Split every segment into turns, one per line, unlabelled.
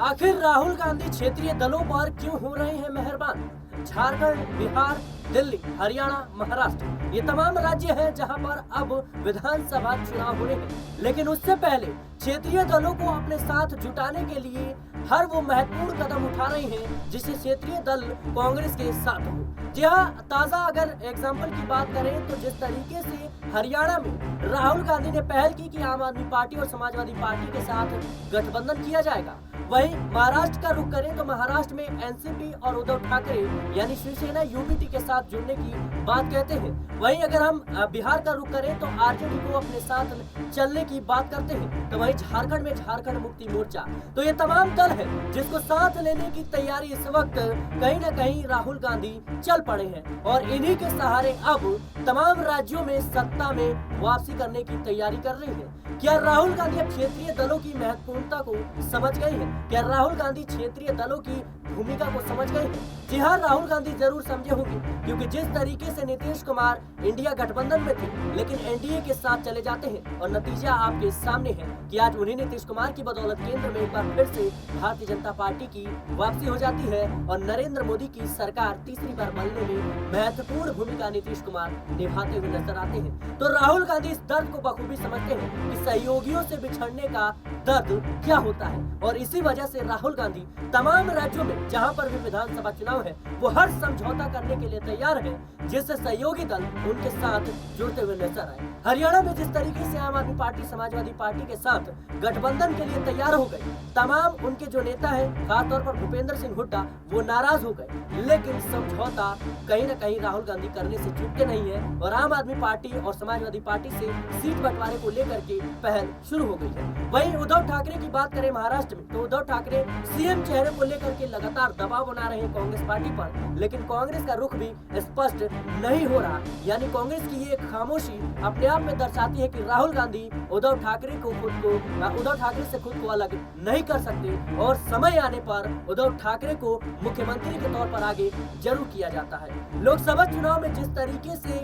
आखिर राहुल गांधी क्षेत्रीय दलों पर क्यों हो रहे हैं मेहरबान? झारखंड, बिहार, दिल्ली, हरियाणा, महाराष्ट्र ये तमाम राज्य हैं जहां पर अब विधानसभा चुनाव होने हैं। लेकिन उससे पहले क्षेत्रीय दलों को अपने साथ जुटाने के लिए हर वो महत्वपूर्ण कदम उठा रहे हैं जिससे क्षेत्रीय दल कांग्रेस के साथ हो। जी हाँ, ताजा अगर एग्जाम्पल की बात करें तो जिस तरीके से हरियाणा में राहुल गांधी ने पहल की कि आम आदमी पार्टी और समाजवादी पार्टी के साथ गठबंधन किया जाएगा, वहीं महाराष्ट्र का रुख करें तो महाराष्ट्र में एनसीपी और उद्धव ठाकरे यानी शिवसेना यूपीटी के साथ जुड़ने की बात कहते हैं। वहीं अगर हम बिहार का रुख करें तो आरजेडी को अपने साथ चलने की बात करते हैं। तो वहीं झारखंड में झारखंड मुक्ति मोर्चा, तो ये तमाम दल है जिसको साथ लेने की तैयारी इस वक्त कहीं न कहीं राहुल गांधी चल पड़े हैं और इन्हीं के सहारे अब तमाम राज्यों में सत्ता में वापसी करने की तैयारी कर रही है। क्या राहुल गांधी अब क्षेत्रीय दलों की महत्वपूर्णता को समझ गए हैं? क्या राहुल गांधी क्षेत्रीय दलों की भूमिका को समझ गए हैं? जी हाँ, राहुल गांधी जरूर समझे होंगे, क्योंकि जिस तरीके से नीतीश कुमार इंडिया गठबंधन में थे लेकिन एनडीए के साथ चले जाते हैं और नतीजा आपके सामने है कि आज उन्हीं नीतीश कुमार की बदौलत केंद्र में एक बार फिर से भारतीय जनता पार्टी की वापसी हो जाती है और नरेंद्र मोदी की सरकार तीसरी बार बनने में महत्वपूर्ण भूमिका नीतीश कुमार निभाते हुए नजर आते हैं। तो राहुल गांधी इस दर्द को बखूबी समझते हैं कि सहयोगियों से बिछड़ने का दर्द क्या होता है और इसी वजह से राहुल गांधी तमाम राज्यों में जहां पर भी विधानसभा चुनाव है वो हर समझौता करने के लिए तैयार है जिससे सहयोगी दल उनके साथ जुड़ते हुए नजर आए। हरियाणा में जिस तरीके से आम आदमी पार्टी समाजवादी पार्टी के साथ गठबंधन के लिए तैयार हो गए, तमाम उनके जो नेता है खासतौर पर भूपेंद्र सिंह हुड्डा वो नाराज हो गए, लेकिन समझौता कहीं न कहीं राहुल गांधी करने से चूकते नहीं है और आम आदमी पार्टी और समाजवादी पार्टी से सीट बंटवारे को लेकर के पहल शुरू हो गई है। वहीं उद्धव ठाकरे की बात करें महाराष्ट्र में तो उद्धव ठाकरे सीएम चेहरे को लेकर के लगातार दबाव बना रहे हैं कांग्रेस पार्टी पर, लेकिन कांग्रेस का रुख भी स्पष्ट नहीं हो रहा। यानी कांग्रेस की ये खामोशी अपने आप में दर्शाती है कि राहुल गांधी उद्धव ठाकरे से खुद को अलग नहीं कर सकते और समय आने पर उद्धव ठाकरे को मुख्यमंत्री के तौर पर आगे जरूर किया जाता है। लोकसभा चुनाव में जिस तरीके से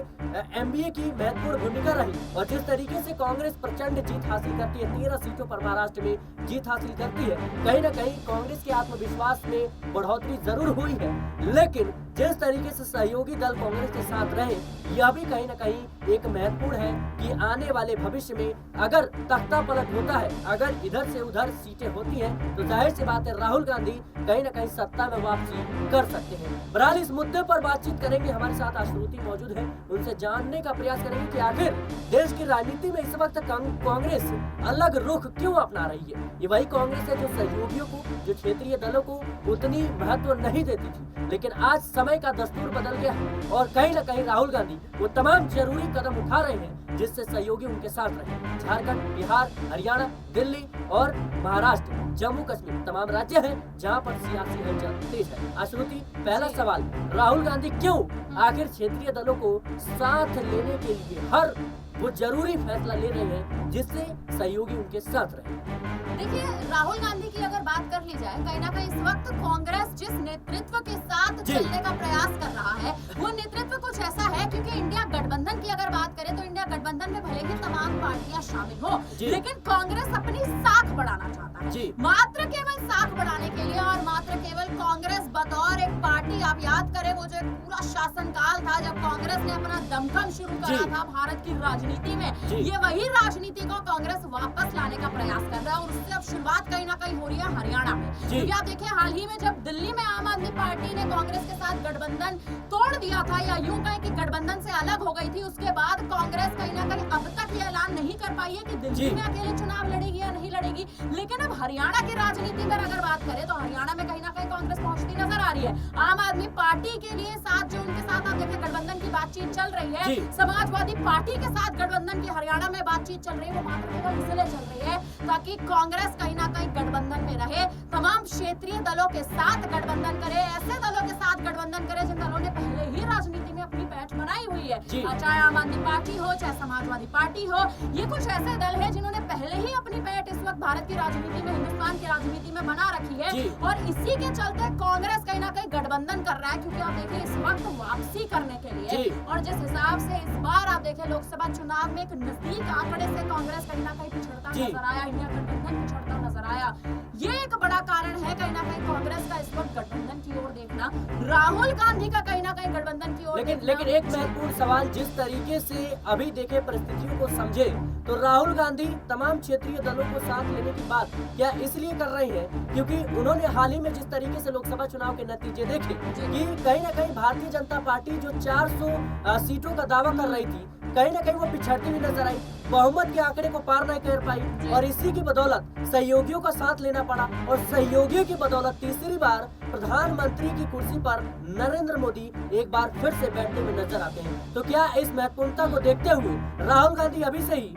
एमबीए की महत्वपूर्ण भूमिका रही और जिस तरीके से कांग्रेस प्रचंड जीत हासिल करती है, 13 सीटों पर महाराष्ट्र में जीत हासिल करती है, कहीं न कहीं कांग्रेस के आत्मविश्वास में बढ़ोतरी जरूर हुई है। लेकिन जिस तरीके से सहयोगी दल कांग्रेस के साथ रहे, यह भी कहीं न कहीं एक महत्वपूर्ण है कि आने वाले भविष्य में अगर तख्ता पलट होता है, अगर इधर से उधर सीटें होती हैं, तो जाहिर सी बात है राहुल गांधी कहीं न कहीं सत्ता में वापसी कर सकते हैं। बहरहाल इस मुद्दे पर बातचीत करेंगे, हमारे साथ आश्रुति मौजूद है, उनसे जानने का प्रयास करेंगे कि आखिर देश की राजनीति में इस वक्त कांग्रेस अलग रुख क्यों अपना रही है। ये वही कांग्रेस है जो सहयोगियों को, जो क्षेत्रीय दलों को उतनी महत्व नहीं देती थी, लेकिन आज समय का दस्तूर बदल गया है और कहीं न कहीं राहुल गांधी वो तमाम जरूरी कदम उठा रहे हैं जिससे सहयोगी उनके साथ रहे। झारखंड, बिहार, हरियाणा, दिल्ली और महाराष्ट्र, जम्मू कश्मीर तमाम राज्य हैं जहां पर सियासी हलचल तेज है। आश्रुति, पहला सवाल, राहुल गांधी क्यों आखिर क्षेत्रीय दलों को साथ लेने के लिए हर वो जरूरी फैसला ले रहे हैं जिससे सहयोगी उनके साथ रहे?
देखिए, राहुल गांधी की अगर बात कर ली जाए, कहीं ना कहीं इस वक्त कांग्रेस जिस नेतृत्व के साथ चलने का प्रयास कर रहा है वो नेतृत्व कुछ ऐसा है, क्योंकि इंडिया गठबंधन की अगर बात करें तो इंडिया गठबंधन में भले ही तमाम पार्टियां शामिल हो, लेकिन कांग्रेस अपनी साख बढ़ाना चाहता है, मात्र केवल साख बढ़ाने के लिए और मात्र केवल कांग्रेस बतौर एक पार्टी, आप याद करें वो जो एक पूरा शासनकाल था जब कांग्रेस ने अपना दमखम शुरू करा था भारत की राजनीति में, ये वही राजनीति को कांग्रेस वापस लाने का प्रयास कर रहा है और उससे अब शुरुआत कहीं ना कहीं हो रही है हरियाणा में। क्योंकि आप देखिए, हाल ही में जब दिल्ली में आम आदमी पार्टी ने कांग्रेस के साथ गठबंधन तोड़ दिया था या यूं कहें कि गठबंधन से अलग हो गई थी, उसके बाद कांग्रेस कहीं ना कहीं अब तक ये ऐलान नहीं कर पाई है कि दिल्ली में अकेले चुनाव लड़ेगी या नहीं लड़ेगी। लेकिन अब हरियाणा की राजनीति में अगर बात करें तो हरियाणा में कहीं ना कहीं कांग्रेस पहुंचती नजर आ रही है। आम आदमी पार्टी के लिए साथ जो उनके साथ आप देखिए गठबंधन की बातचीत चल रही है, समाजवादी पार्टी के साथ गठबंधन की हरियाणा में बातचीत चल रही है, वो मात्र केवल इसलिए चल रही है ताकि कांग्रेस कहीं ना कहीं गठबंधन में रहे, तमाम क्षेत्रीय दलों के साथ गठबंधन करे, ऐसे दलों के साथ गठबंधन करे जिन दलों ने पहले ही राजनीति में अपनी पैठ बनाई हुई है, चाहे आम आदमी पार्टी हो चाहे समाजवादी पार्टी हो। ये कुछ ऐसे दल है जिन्होंने पहले ही अपनी पैठ इस वक्त भारत की राजनीति में, हिंदुस्तान की राजनीति में बना रखी है और इसी के चलते कांग्रेस कहीं ना कहीं गठबंधन कर रहा है, क्योंकि आप देखिए इस वक्त वापसी करने के लिए और जिस हिसाब से इस बार आप देखिए लोकसभा चुनाव में एक नजदीक आंकड़े से कांग्रेस कहीं ना कहीं पिछड़ता नजर आया, इंडिया गठबंधन पिछड़ता नजर आया। ये एक बड़ा कारण है कहीं ना कहीं कांग्रेस का इस वक्त गठबंधन की ओर देखना, राहुल गांधी का कहीं ना कहीं गठबंधन की ओर देखना।
लेकिन एक महत्वपूर्ण सवाल, जिस तरीके से अभी देखे परिस्थितियों को समझे तो राहुल गांधी तमाम क्षेत्रीय दलों को साथ लेने की बात क्या इसलिए कर रहे हैं क्योंकि उन्होंने हाल ही में जिस तरीके से लोकसभा चुनाव के नतीजे देखे कि कहीं ना कहीं भारतीय जनता पार्टी जो 400 सीटों का दावा कर रही थी, कहीं ना कहीं वो पिछड़ती हुई नजर आई, बहुमत के आंकड़े को पार नहीं कर पाई और इसी की बदौलत सहयोगियों का साथ लेना पड़ा और सहयोगियों की बदौलत तीसरी बार प्रधानमंत्री की कुर्सी पर नरेंद्र मोदी एक बार फिर से बैठते हुए नजर आते हैं। तो क्या इस महत्वपूर्णता को देखते हुए राहुल गांधी अभी से ही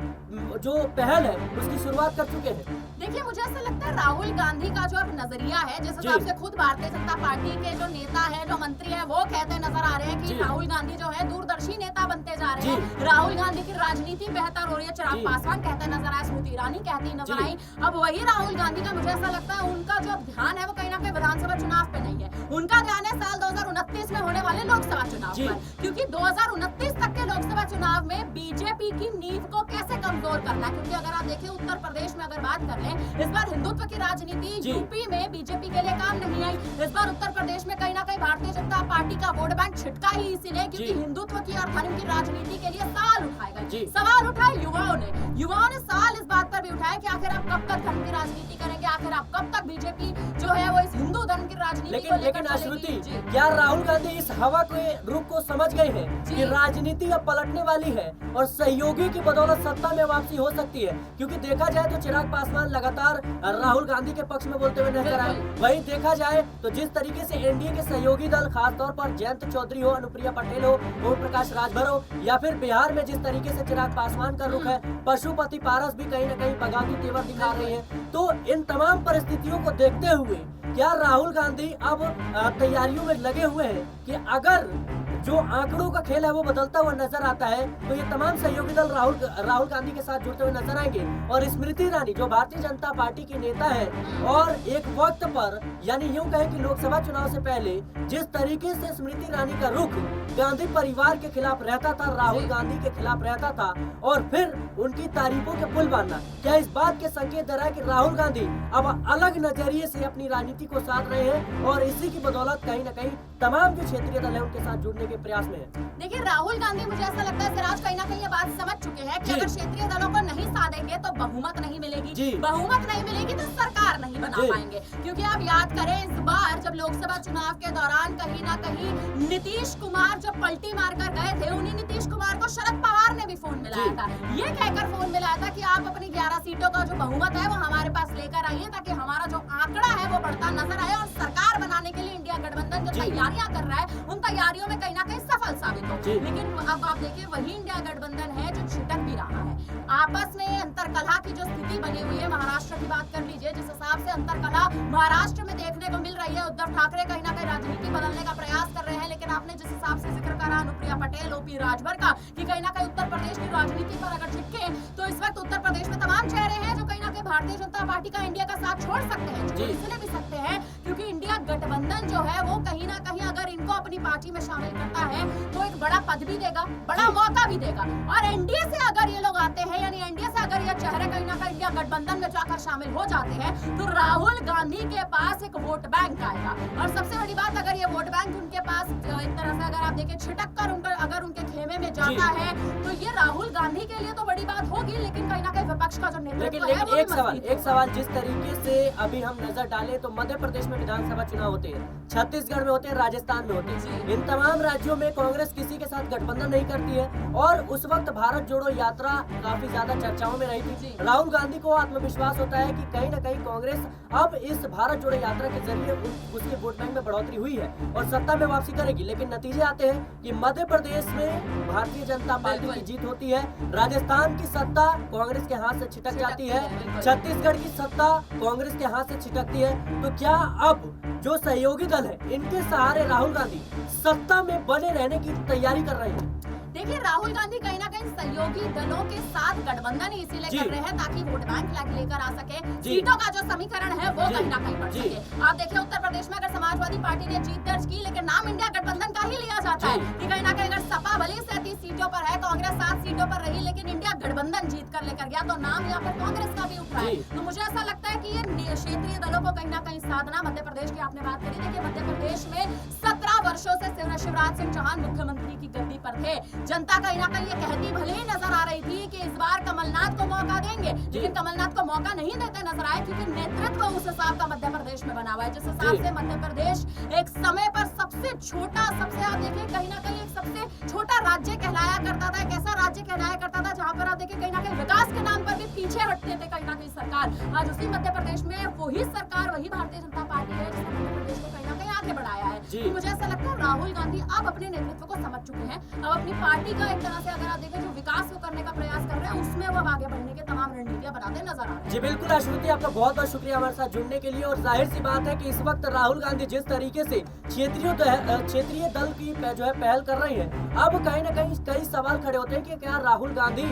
जो पहल है उसकी शुरुआत कर चुके हैं?
देखिए, मुझे ऐसा लगता है राहुल गांधी का जो अब नजरिया है, जिस हिसाब से खुद भारतीय जनता पार्टी के जो नेता है, जो मंत्री है, वो कहते नजर आ रहे हैं कि राहुल गांधी जो है दूरदर्शी नेता बनते जा रहे हैं। राहुल गांधी की राजनीति बेहतर हो रही है। चिराग पासवान कहते नजर आए, स्मृति ईरानी कहती नजर आई। अब वही राहुल गांधी का मुझे ऐसा लगता है उनका जो ध्यान है वो कहीं ना कहीं विधानसभा चुनाव पे नहीं है, उनका ध्यान है साल 2029 में होने वाले लोकसभा चुनाव पर, क्योंकि 2029 तक के लोकसभा चुनाव में बीजेपी की नींव को कैसे कमजोर करना है। क्योंकि अगर आप देखें उत्तर प्रदेश में अगर बात कर लें, इस बार हिंदुत्व की राजनीति यूपी में बीजेपी के लिए काम नहीं आई। इस बार उत्तर प्रदेश में कहीं ना कहीं भारतीय जनता पार्टी का वोट बैंक छिटका ही इसीलिए क्योंकि हिंदुत्व की और धर्म की राजनीति के लिए सवाल उठाए गए। सवाल उठाए युवाओं ने सवाल इस बात पर भी उठाया कि आखिर आप कब तक धर्म की राजनीति करेंगे, आखिर आप कब तक बीजेपी जो है वो इस हिंदू धर्म की राजनीति
लेकिन अश्रुति, क्या राहुल गांधी इस हवा के रुख को समझ गए हैं कि राजनीति अब पलटने वाली है और सहयोगी की बदौलत सत्ता में वापसी हो सकती है? क्योंकि देखा जाए तो चिराग पासवान लगातार राहुल गांधी के पक्ष में बोलते हुए नजर आए, वहीं देखा जाए तो जिस तरीके से एनडीए के सहयोगी दल खासतौर पर जयंत चौधरी हो, अनुप्रिया पटेल हो, ओम प्रकाश राजभर हो, या फिर बिहार में जिस तरीके से चिराग पासवान का रुख है, पशुपति पारस भी कहीं न कहीं बगावती तेवर दिखा रहे हैं। तो इन तमाम परिस्थितियों को देखते हुए क्या राहुल गांधी अब तैयारियों में लगे हुए हैं कि अगर जो आंकड़ों का खेल है वो बदलता हुआ नजर आता है तो ये तमाम सहयोगी दल राहुल गांधी के साथ जुड़ते हुए नजर आएंगे? और स्मृति ईरानी जो भारतीय जनता पार्टी की नेता है और एक वक्त पर यानी यूं कहें कि लोकसभा चुनाव से पहले जिस तरीके से स्मृति ईरानी का रुख गांधी परिवार के खिलाफ रहता था, राहुल गांधी के खिलाफ रहता था और फिर उनकी तारीफों के पुल बांधना, क्या इस बात के संकेत दे रहा है कि राहुल गांधी अब अलग नजरिए से अपनी राजनीति को साध रहे हैं और इसी की बदौलत कहीं न कहीं तमाम जो क्षेत्रीय दल है उनके साथ जुड़ने के प्रयास में है?
देखिए, राहुल गांधी मुझे ऐसा लगता है सिराज कहीं ना कहीं ये बात समझ चुके हैं कि अगर क्षेत्रीय दलों को नहीं साधेंगे तो बहुमत नहीं मिलेगी, बहुमत नहीं मिलेगी तो सरकार नहीं बना पाएंगे। क्योंकि आप याद करें इस बार जब लोकसभा चुनाव के दौरान कहीं ना कहीं नीतीश कुमार जो पलटी मारकर गए थे, उन्हीं नीतीश कुमार को शरद पवार ने भी फोन मिलाया था, ये कहकर फोन मिलाया था कि आप अपनी 11 सीटों का जो बहुमत है वो हमारे पास लेकर आइए ताकि हमारा जो आंकड़ा है वो बढ़ता नजर आए और सरकार बनाने के लिए इंडिया गठबंधन जो तैयारियां कर रहा है उन तैयारियों में कहीं ना कहीं सफल साबित हो। लेकिन अब आप देखिए वही इंडिया गठबंधन है जो छिटक भी रहा है। आपस में अंतरकलह की जो स्थिति बनी हुई है, महाराष्ट्र की बात कर लीजिए, जिस हिसाब से अंतरकलह महाराष्ट्र में देखने को मिल रही है, उद्धव ठाकरे कहीं ना कहीं राजनीति बदलने का प्रयास कर रहे हैं। लेकिन आपने जिस हिसाब से जिक्र करा अनुप्रिया पटेल, ओपी राजभर का कि कहीं ना कहीं उत्तर प्रदेश की राजनीति पर अगर छिटके तो इस वक्त उत्तर प्रदेश में तमाम चेहरे हैं जो कहीं ना कहीं भारतीय जनता पार्टी का इंडिया का साथ छोड़ सकते हैं, इसलिए भी सकते हैं क्योंकि इंडिया गठबंधन जो है वो कहीं ना कहीं अगर इनको अपनी पार्टी में शामिल करता है तो एक बड़ा पद भी देगा, बड़ा मौका भी देगा। और एनडीए से अगर ये लोग आते हैं यानी एनडीए से अगर ये चेहरे कहीं ना कहीं इंडिया गठबंधन में जाकर शामिल हो जाते हैं तो राहुल गांधी के पास एक वोट बैंक आएगा। और सबसे बड़ी बात, अगर ये वोट बैंक उनके पास एक तरह से अगर आप देखें छिटक कर अगर उनके खेमे में जाता है तो ये राहुल गांधी के लिए तो बड़ी बात होगी, लेकिन कहीं ना कहीं विपक्ष का जो नेतृत्व है वो
एक सवाल जिस तरीके से अभी हम नजर डालें तो मध्य प्रदेश में विधानसभा चुनाव होते हैं, छत्तीसगढ़ में होते हैं, राजस्थान में होते हैं, इन तमाम राज्यों में कांग्रेस किसी के साथ गठबंधन नहीं करती है और उस वक्त भारत जोड़ो यात्रा काफी ज्यादा चर्चाओं में रही थी। राहुल गांधी को आत्मविश्वास होता है कि कहीं न कहीं कांग्रेस अब इस भारत जोड़ो यात्रा के जरिए उसके वोट बैंक में बढ़ोतरी हुई है और सत्ता में वापसी करेगी। लेकिन नतीजे आते हैं कि मध्य प्रदेश में भारतीय जनता पार्टी की जीत होती है, राजस्थान की सत्ता कांग्रेस के हाथ से छिटक जाती है, छत्तीसगढ़ की सत्ता कांग्रेस के हाथ से छिटकती है। तो क्या अब जो सहयोगी दल है इनके सहारे राहुल गांधी सत्ता में बने रहने की तैयारी कर रहे हैं?
देखिए, राहुल गांधी कहीं ना कहीं सहयोगी दलों के साथ गठबंधन ही इसीलिए कर रहे हैं ताकि वोट बैंक लेकर आ सके, सीटों का जो समीकरण है वो कहीं ना कहीं बढ़ सके। आप देखिए उत्तर प्रदेश में अगर समाजवादी पार्टी ने जीत दर्ज की लेकिन नाम इंडिया गठबंधन का ही लिया जाता है कि कहीं ना कहीं अगर सपा भले 37 सीटों पर है, कांग्रेस 7 सीटों पर रही लेकिन इंडिया गठबंधन जीत बनकर लेकर गया, तो नाम या फिर कांग्रेस का भी उठ रहा है। तो मुझे ऐसा लगता है कि ये क्षेत्रीय दलों को कहीं ना कहीं साधना, मध्य प्रदेश की आपने बात करी थी कि मध्य प्रदेश में 17 वर्षों से शिवराज सिंह चौहान मुख्यमंत्री की गद्दी पर थे। जनता कहीं ना कहीं ये कहती भले ही नजर आ रही थी कि इस बार कमलनाथ को मौका देंगे, लेकिन कमलनाथ को मौका नहीं देते नजर आए, क्योंकि नेतृत्व उस हिसाब का मध्य प्रदेश में बना हुआ है, जिस हिसाब से मध्य प्रदेश एक समय पर सबसे छोटा, सबसे आप देखिए कहीं ना कहीं एक सबसे छोटा राज्य कहलाया करता था। एक ऐसा राज्य कहलाया करता था जहां पर आप देखिए कहीं ना कहीं विकास के नाम पर भी पीछे हटते थे कहीं ना कहीं सरकार। आज उसी मध्य प्रदेश में वही सरकार, वही भारतीय जनता पार्टी है जिसने मध्य प्रदेश को कहीं ना कहीं आगे बढ़ाया है। तो मुझे ऐसा लगता है राहुल गांधी अब अपने नेतृत्व को समझ चुके हैं। अब अपनी पार्टी का एक तरह से अगर आप देखें जो विकास वो करने का प्रयास कर रहे हैं, उसमें वो आगे बढ़ने के तमाम रणनीतियां बनाते नजर आ रहे हैं।
जी बिल्कुल अश्रुति, आपका बहुत बहुत शुक्रिया हमारे साथ जुड़ने के लिए। और जाहिर सी बात है कि इस वक्त राहुल गांधी जिस तरीके से क्षेत्रीय दल की जो है पहल कर रही है, अब कहीं ना कहीं कई सवाल खड़े होते हैं कि क्या राहुल गांधी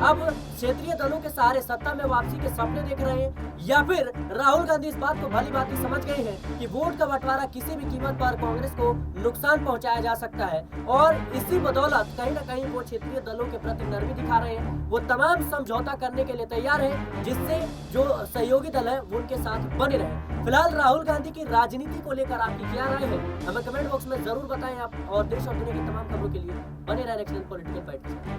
अब क्षेत्रीय दलों के सहारे सत्ता में वापसी के सपने देख रहे हैं, या फिर राहुल गांधी इस बात को भली भांति समझ गए हैं कि वोट का बंटवारा किसी भी कीमत पर कांग्रेस को नुकसान पहुंचाया जा सकता है, और इसी बदौलत कहीं ना कहीं वो क्षेत्रीय दलों के प्रति नरमी दिखा रहे हैं। वो तमाम समझौता करने के लिए तैयार है, जिससे जो सहयोगी दल है वो उनके साथ बने रहे। फिलहाल राहुल गांधी की राजनीति को लेकर आपकी क्या राय है, हमें कमेंट बॉक्स में जरूर बताएं आप, और देश और दुनिया की तमाम खबरों के लिए बने रहे नेक्स्ट पॉलिटिकल फाइट।